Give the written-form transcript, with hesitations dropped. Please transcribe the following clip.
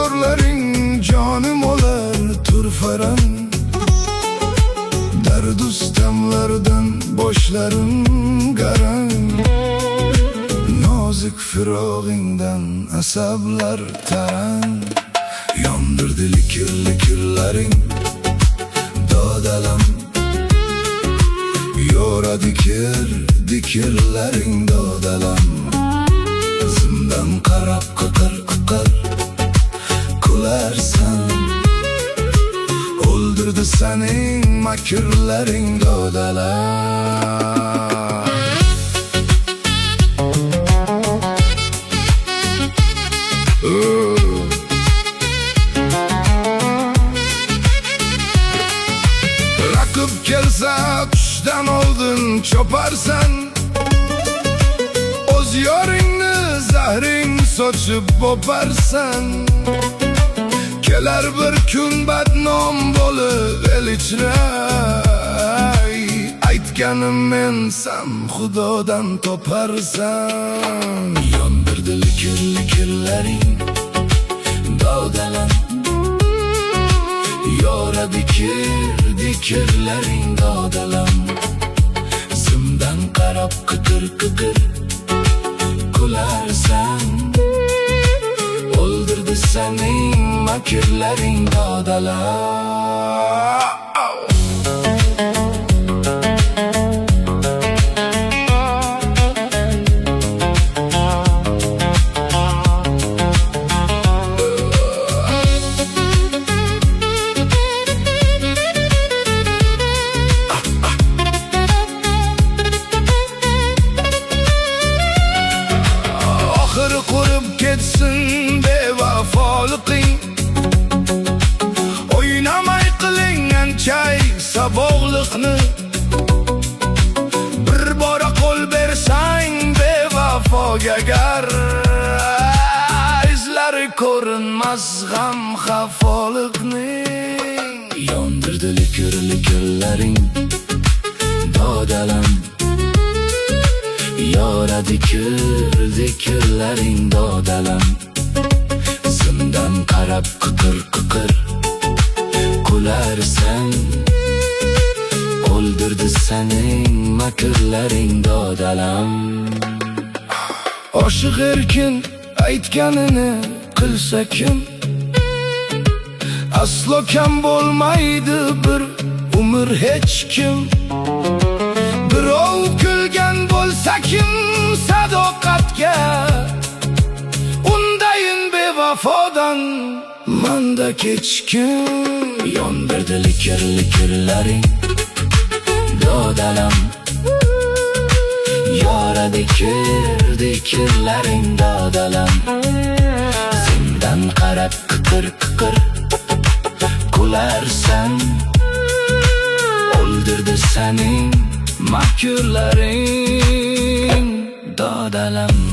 so'zlaring jonim olar turfaran. Dard ustamlardan boshlarim garan. Nozik firog'ingdan asablar taran. Yondirdi likirlaring dodalam. Yo'radi dikirlaring dodalam. Zimdan qarab qiqir kularsan. O'ldirdi sening makrlaring dodalam. Raqib kelsa tushdan oldin choparsan. O'z yoringni zahring sochib bo'parsan. Kelar bir kun badnom bo'lib el ichra. Aytganim mensan xudodan toparsan. Yondirdi likirlaring dodalam. Yo'radi dikirlaring dodalam. Zimdan qarab qiqir kularsan. O'ldirdi sening makrlaring dodalam. Qurib ketsin bevafoliqing. O'ynamay qilingan chay sabog'liqni. Bir bora qo'l bersang bevafoga gar. Izlari ko'rinmas g'am xafoliqning. Yondirdi likirlaring dodalam. Yo'radi dikirlaring dodalam. Zimdan qarab qiqir kularsan. O'ldirdi sening makrlaring dodalam. Oshiq erkin aytganini qilsa kim? Aslo kam bo'lmaydi bir umr hech kim. Birov kulgan bo'lsa kim sadoqatga? Undayin bevafodan manda kechkim. Yondirdi likirlaring dodalam. Yo'radi dikirlaring dodalam. Zimdan qarab qiqir kularsan. O'ldirdi sening makrlaring dodalam.